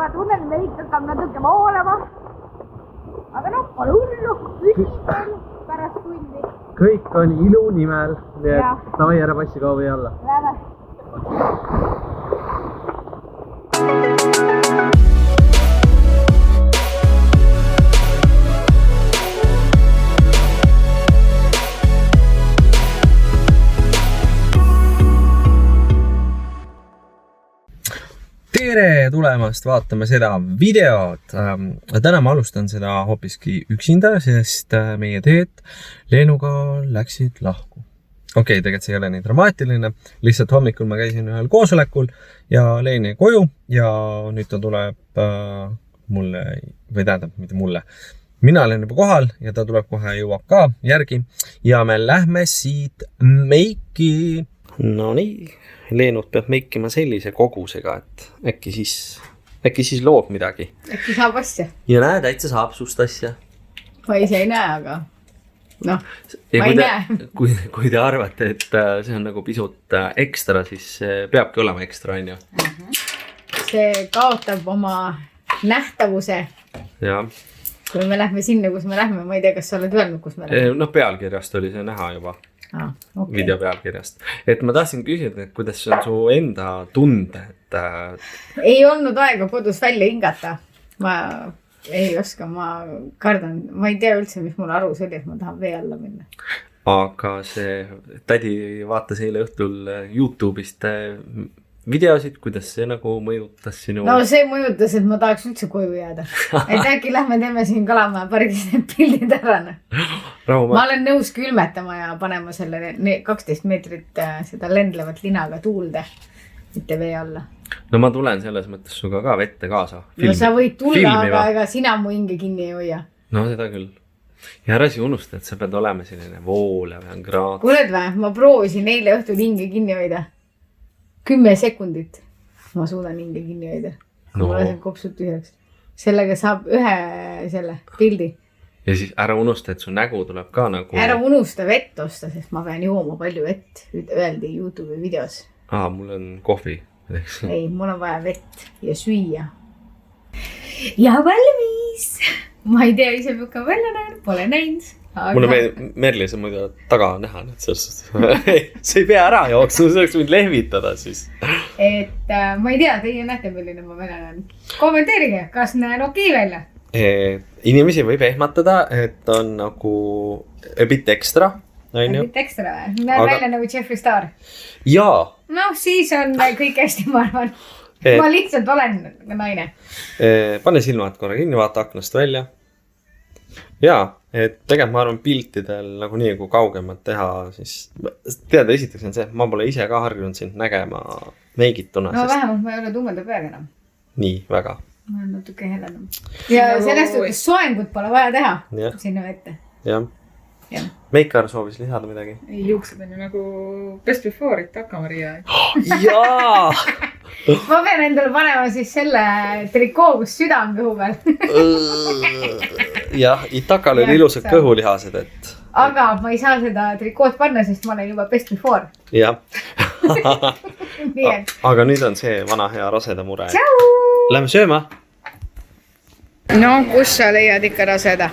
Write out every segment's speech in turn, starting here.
ma tunnen, meid hakkab natuke voolama. Aga noh, pole hullu, üsib pärast tundi. Kõik on ilu nimel, nii et tavai ära passi kaubi alla. Lähe. Tere tulemast vaatama seda videot. Täna ma alustan seda hoopiski üksinda, sest meie teed Leenuga läksid lahku. Okei, tegelikult see ei ole nii dramaatiline. Lihtsalt hommikul ma käisin ühel koosolekul ja Leen jäi koju ja nüüd ta tuleb mulle, või tähendab, mitte mulle. Mina olen juba kohal ja ta tuleb kohe jõuab ka järgi ja me lähme siit meiki. No nii. Leenut peab meikima sellise kogusega, et äkki siis loob midagi. Äkki saab asja. Ja näe, täitsa saab sust asja. Ma ise ei näe, aga noh, ma ei näe. Kui te arvate, et see on nagu pisut ekstra, siis peabki olema ekstra, on ju? See kaotab oma nähtavuse. Ja. Kui me lähme sinna, kus me lähme, ma ei tea, kas sa oled öelnud, kus me lähme? No pealkirjast oli see näha juba. Okay. Video pealkirjast. Et ma tahtsin küsida, et kuidas see on su enda tunde, et ei olnud aega kodus välja hingata. Ma ei oska, ma kardan. Ma ei tea üldse, mis mul arus oli, et ma tahan vee alla minna. Aga see tädi vaatas eile õhtul YouTube'ist videosid, kuidas see nagu mõjutas sinu... No see mõjutas, et ma tahaks üldse koju jääda. Et äkki lähme teeme siin Kalamäe pargis need pildid ära. Ma olen nõus külmetama ja panema selle 12 meetrit seda lendlevat linaga tuulde, mitte vee alla. No ma tulen selles mõttes suga ka vette kaasa. No sa võid tulla, aga ega sina mu hinge kinni ei hoia. No seda küll. Ja ära si unusta, et sa pead olema selline voolev ja graad. Kuuled või? Ma proovisin eile õhtul hinge kinni hoida. 10 sekundit ma suudan hinge kinni hoida. No. Ma lasen kopsud tühjaks. Sellega saab ühe selle pildi. Ja siis ära unusta, et su nägu tuleb ka nagu... Ära unusta vett osta, sest ma pean jooma palju vett. Öeldi YouTube'i videos. Mul on kohvi. Ei, mul on vaja vett ja süüa. Ja valmis! Ma ei tea ise pükka välja näin, pole näinud. Aga... Mulle Merli see muidu taga näha, et see ei pea ära jooksma, see oleks võinud lehvitada siis. Et ma ei tea, teie näete, milline ma välja näen. Kommenteerige, kas näen okei välja? Inimesi võib ehmatada, et on nagu a bit extra. A bit extra või? Näen välja nagu Jeffree Star? Jaa. Noh, siis on kõik hästi, ma arvan. Ma lihtsalt olen naine. Pane silmad korra kinni, vaata aknast välja. Jaa, et tegelikult ma arvan piltidel nagu nii, kui kaugemad teha, siis teada esiteks on see, ma pole ise ka harjunud sind nägema meigituna. No vähemalt ma ei ole tummeda peaga enam. Nii, väga. Ma olen natuke helenum. Ja sellest suhtes soengut pole vaja teha sinna vette. Jah. Meikar soovis lisada midagi. Juuksed on ju nagu best before, et Aka-Maria. Jaa! Ma pean endale panema siis selle trikoo, kus süda on kõhu peal. Jah, Itakal oli ilusad kõhulihased, et... Aga ma ei saa seda trikood panna, sest ma olen juba best before. Jah. Aga nüüd on see vana hea raseda mure. Tšau! Lähme sööma. No, kus sa leiad ikka raseda?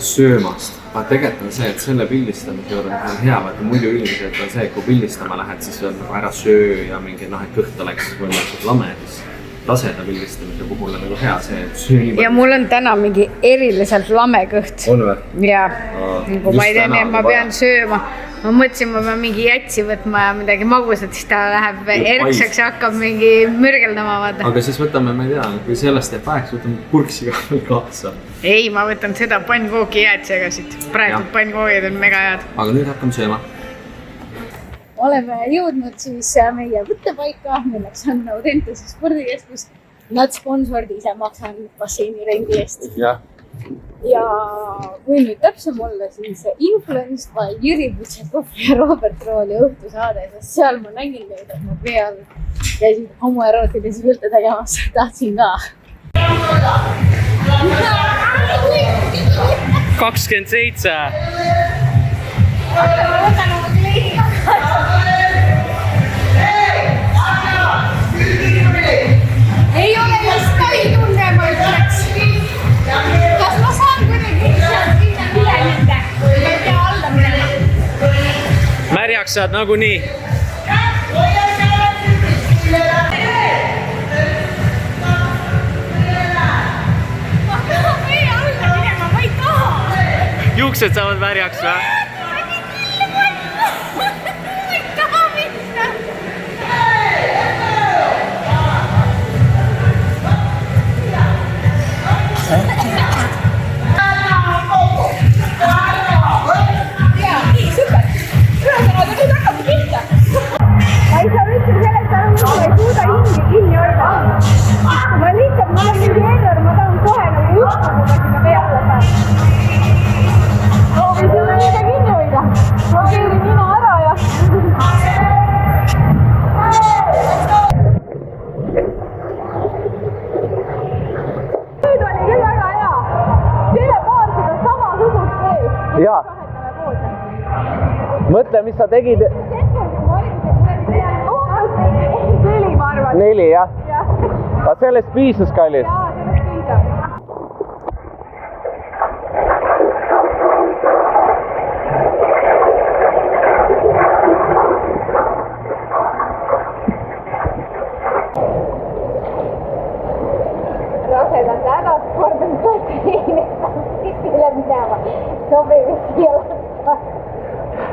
Söömast. Aga tegelikult on see, et selle pildistamise juurde on hea, vaata muidu üldiselt on see, et kui pildistama lähed, siis on nagu ära söö ja mingi et kõht oleks võimalikult lame, siis raseda pildistamise puhul on nagu hea see, et söö nii. Ja mul on täna mingi eriliselt lame kõht. On või? Ja, nagu ma ei tea, et ma pean sööma. Ma mõtlesin, ma pean mingi jätsi võtma ja midagi magusat, siis ta läheb erksaks ja hakkab mingi mürgeldama. Vaata. Aga siis võtame, ma ei tea, kui sellest jääb aeg, siis võtame purksi kaasa. Ei, ma võtan seda pannkooki jäätsega siit. Praegu pannkoogid on mega head. Aga nüüd hakkame sööma. Oleme jõudnud siis meie võttepaika, milleks on Audentese spordikeskus. Nad sponsord ise maksan basseini rendi eest. Jah. Ja kui nüüd täpsem olla, siis Influenced by Jüri Butšekov ja Robert Rooli õhtusaade, sest seal ma nägin neid, et nad peal käisid homoerootilisi pilte tegemas, tahtsin ka. 27! Ei ole just jaksad nagunii. Juuksed saavad värjaks või? Jaa. Mõtle, mis sa tegid. 4, ma arvan. 4, jah? Aga sellest piisas, kallis. Jaa, sellest piisab. Rasedad hädas kordan tõttiin, et üle minema. Sobib siia lasta.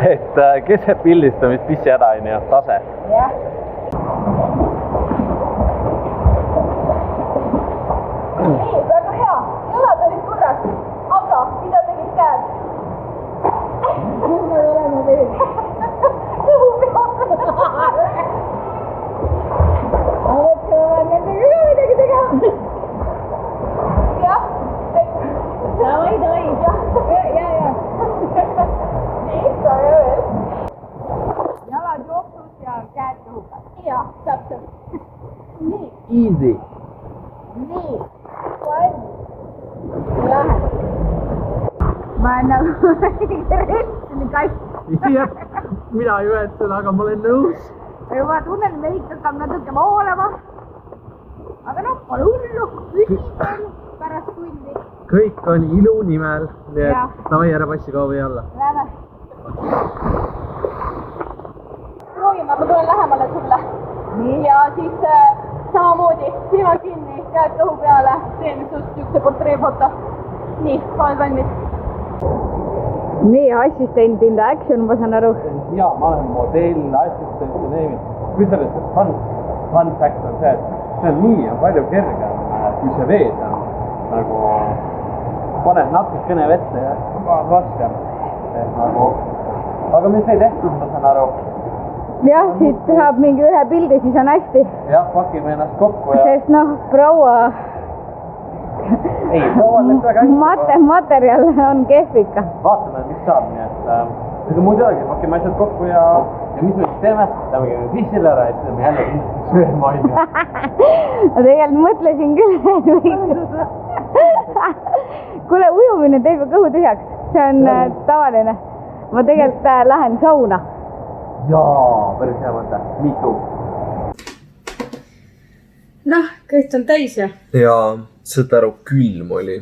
Et keset pildistamist pissi häda on ja tase. Jah. Nii, väga hea. Jalad olid korras. Aga mida tegid käed? Nüüd ei ole ma veel. Kõhu peale. Ma mõtlen, ma pean nendega ka midagi tegema. Jah. Davai. Ja. Nii, sa veel. Jalad jooksus ja käed kõhuga. Jah, täpselt. Nii. Easy. Nii. Lähen. Ma olen nagu retsini kaitse. Jah, mina ei öelda seda, aga ma olen nõus. Ma tunnen, meik hakkab natuke voolama. Aga noh, pole hullu. Püsib veel pärast tundi. Kõik on ilu nimel. Nii Jah. et davai ära passi kaubi alla. Lähme. Proovime, ma tulen lähemale sulle. Ja siis samamoodi silmad kinni, käed kõhu peale. Teen sust üks portreefoto. Nii, oled valmis? Nii, assistent in the action, ma saan aru. Jaa, ma olen modell, assistent ja neemid. Kui selles fun fact on see, et see on nii palju kergem, kui see vees on. Nagu paned natukene vette ja on raskem. Nagu, aga mis ei tehtud, ma saan aru. Jah, siit saab mingi ühe pildi, siis on hästi. Jah, pakime ennast kokku ja... Sest noh, proua Ei, proua on väga hästi. Materjal on kehv ikka. Vaatame, mis saab, nii et ega muud ei olegi, pakime asjad kokku ja mis me siis teeme? Lähme käime pissile ära ja siis me jälle kindlasti sööma on ju. Ma tegelikult mõtlesin küll, et võiks. Kuule, ujumine teeb ju kõhu tühjaks. See on tavaline. Ma tegelikult lähen sauna. Jaa, päris hea mõte. Me too. Noh, kõht on täis ja saad aru, külm oli.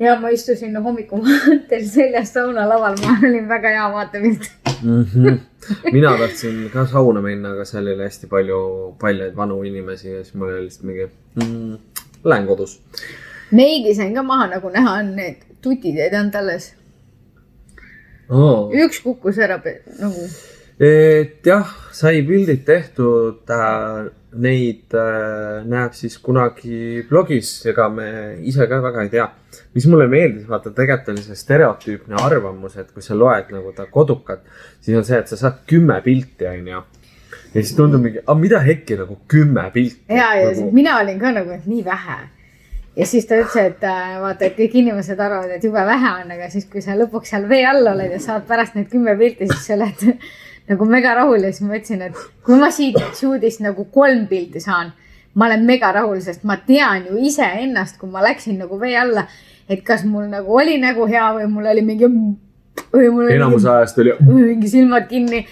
Ja ma istusin hommikumantel seljas saunalaval, ma olin väga hea vaatepilt. Mina tahtsin ka sauna minna, aga seal oli hästi palju paljaid vanu inimesi ja siis mul oli lihtsalt mingi lähen kodus. Meigi sain ka maha, nagu näha on need tutid ei tanud alles. Üks kukkus ära nagu. Et jah, sai pildid tehtud, neid näeb siis kunagi blogis, ega me ise ka väga ei tea. Mis mulle meeldis, vaata, tegelikult oli see stereotüüpne arvamus, et kui sa loed nagu ta kodukat, siis on see, et sa saad 10 pilti, on ju. Ja siis tundub mingi, mida hekki nagu 10 pilti? Ja nagu... mina olin ka nagu, et nii vähe. Ja siis ta ütles, et vaata, et kõik inimesed arvavad, et jube vähe on, aga siis kui sa lõpuks seal vee all oled ja saad pärast need 10 pilti, siis sa oled nagu mega rahul ja siis ma ütlesin, et kui ma siit shoot'ist nagu 3 pilti saan, ma olen mega rahul, sest ma tean ju ise ennast, kui ma läksin nagu vee alla, et kas mul nagu oli nägu hea või mul oli mingi... Enamus ajast oli... Mingi silmad kinni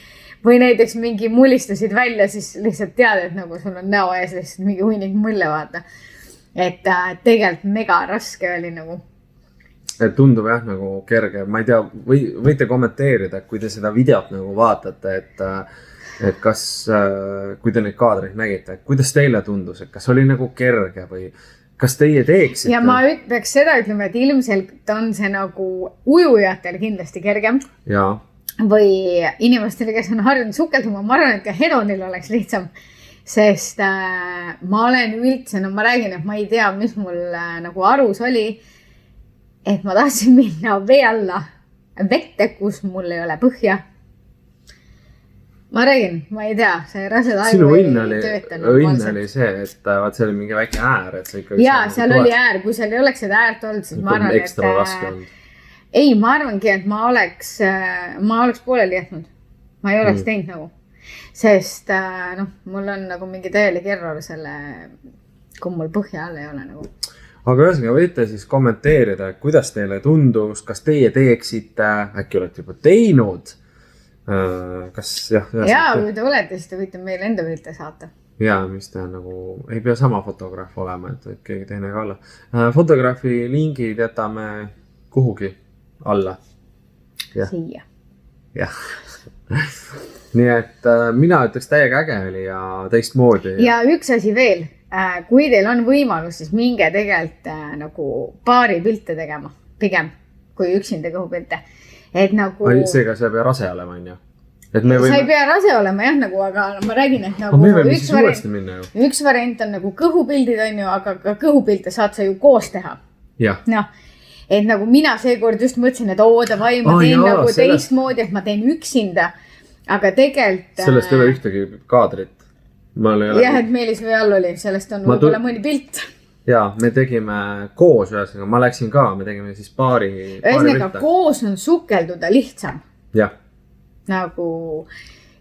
või näiteks mingi mullistasid välja, siis lihtsalt tead, et nagu sul on näo ees lihtsalt mingi hunnik mulle vaata. Et tegelikult mega raske oli nagu. et tundub jah nagu kerge, ma ei tea, võite kommenteerida, kui te seda videot nagu vaatate, et kas, kui te neid kaadreid nägite, kuidas teile tundus, et kas oli nagu kerge või kas teie teeksite? Ja ma peaks seda ütlema, et ilmselt on see nagu ujujatel kindlasti kergem. Jaa. Või inimestele, kes on harjunud sukelduma, ma arvan, et ka Hedonil oleks lihtsam. Sest ma olen üldse, no ma räägin, et ma ei tea, mis mul nagu arus oli, et ma tahtsin minna vee alla vette, kus mul ei ole põhja. Ma räägin, ma ei tea, see rased sinu õnn oli see, et vaat see oli mingi väike äär, et see ikkagi... Jaa, seal oli äär, kui seal ei oleks seda äärt olnud, siis ma arvan, ekstra raske olnud. Ei, ma arvangi, et ma oleks pooleli jätnud. Ma ei oleks teinud nagu. Sest mul on nagu mingi täielik error selle, kui mul põhja all ei ole nagu. Aga ühesõnaga võite siis kommenteerida, kuidas teile tundus, kas teie teeksite, äkki olete juba teinud, kas jah. Jaa, kui te olete, siis te võite meile enda pilte saata. Jaa, mis te nagu, ei pea sama fotograaf olema, et võid keegi teine ka olla. Fotograafi lingid jätame kuhugi alla. Siia. Jah. Nii et mina ütleks täiega äge oli ja teistmoodi. Ja üks asi veel, kui teil on võimalus, siis minge tegelikult nagu paari pilte tegema, pigem kui üksinda kõhupilte. Et nagu... Seega sa ei pea rase olema, on ju? Sa ei pea rase olema, jah, nagu, aga ma räägin, et nagu üks variant on nagu kõhupildid, on ju, aga ka kõhupilte saad sa ju koos teha. Jah. Et nagu mina seekord just mõtlesin, et davai, ma teen nagu teistmoodi, et ma teen üksinda. Aga tegelikult... Sellest ei ole ühtegi kaadrit. Jah, et Meelis või all oli. Sellest on võib-olla mõni pilt. Jaa, me tegime koos ühesõnaga. Ma läksin ka, me tegime siis paari ühesõnaga, koos on sukelduda lihtsam. Jah. Nagu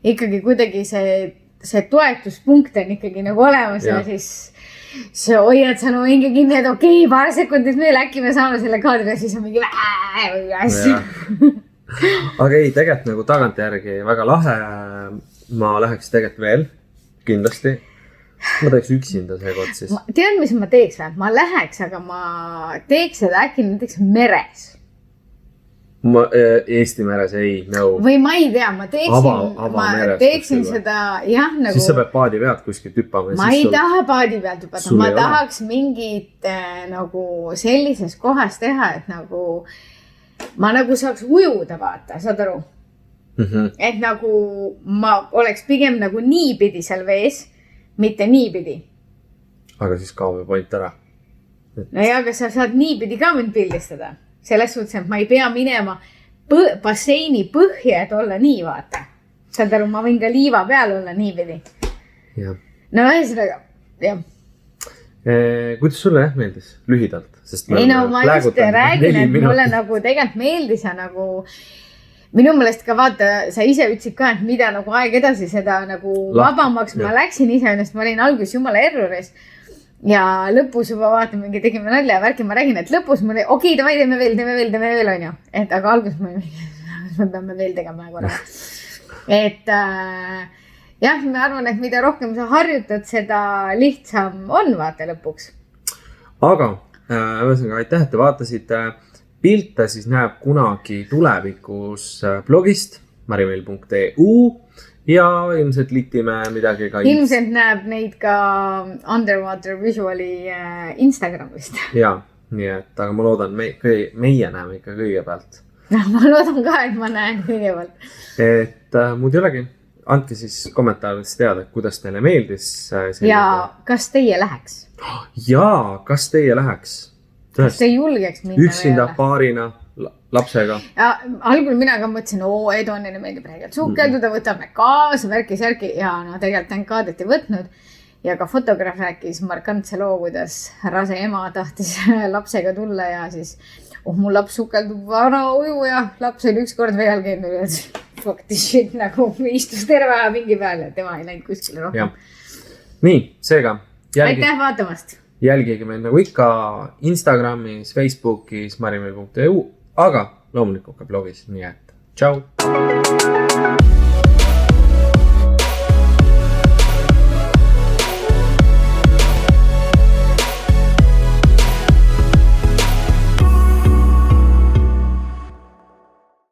ikkagi kuidagi see toetuspunkt on ikkagi nagu olemas ja siis sa hoiad sa no mingi kinni, et okei, paar sekundit veel äkki me saame selle kaadri ja siis on mingi või asja. Aga ei, tegelikult nagu tagantjärgi väga lahe. Ma läheks tegelikult veel, kindlasti. Ma teeks üksinda seekord siis. Tean, mis ma teeks või? Ma läheks, aga ma teeks seda äkki näiteks meres. Eesti meres ei, no. Või ma ei tea, ma teeksin seda, jah, nagu... Siis sa pead paadi pealt kuskilt hüppama. Ma ei taha paadi pealt hüppata. Ma tahaks mingit nagu sellises kohas teha, et nagu... Ma nagu saaks ujuda, vaata, saad aru? Et nagu ma oleks pigem nagu niipidi seal vees, mitte niipidi. Aga siis kaob point ära. No ja, aga sa saad niipidi ka mind pildistada. Selles suhtes, et ma ei pea minema basseini põhja, et olla nii, vaata. Saad aru, ma võin ka liiva peal olla niipidi. Jah. No ühesõnaga, jah. Kuidas sulle meeldis lühidalt? Ei no ma just räägin, et mulle nagu tegelikult meeldis ja nagu minu meelest ka vaata, sa ise ütlesid ka, et mida nagu aeg edasi seda nagu vabamaks ma läksin ise ennast, ma olin alguses jumala erroris ja lõpus juba vaata mingi tegime nalja ja värki, ma räägin, et lõpus mul okei, davai, teeme veel, on ju. Et aga alguses me peame veel tegema korra. Et jah, ma arvan, et mida rohkem sa harjutad, seda lihtsam on vaata lõpuks. Aga ühesõnaga, aitäh, et te vaatasite pilte, siis näeb kunagi tulevikus blogist marimeel.eu ja ilmselt litime midagi ka. Ilmselt näeb neid ka Underwater Visuali Instagramist. Jaa, nii et, aga ma loodan, meie näeme ikka kõigepealt. Ma loodan ka, et ma näen kõigepealt. Et muud ei olegi. Andke siis kommentaarides teada, kuidas teile meeldis. Ja kas teie läheks? Jaa, kas teie läheks? Kas te julgeks minna? Üksinda, paarina, lapsega. Ja algul mina ka mõtlesin, Edonile meeldib räägelt sukelduda, võtame kaasa, värki-särki ja no tegelikult on kaadrit ei võtnud. Ja ka fotograaf rääkis markantse loo, kuidas rase ema tahtis lapsega tulla ja siis mu laps sukeldub vana uju ja laps oli ükskord veel käinud ja fuck this shit nagu istus terve aja mingi peal ja tema ei läinud kuskile rohkem. Nii, seega. Aitäh vaatamast! Jälgige meid nagu ikka Instagramis, Facebookis, marimeel.eu, aga loomulikult ka blogis, nii et tšau!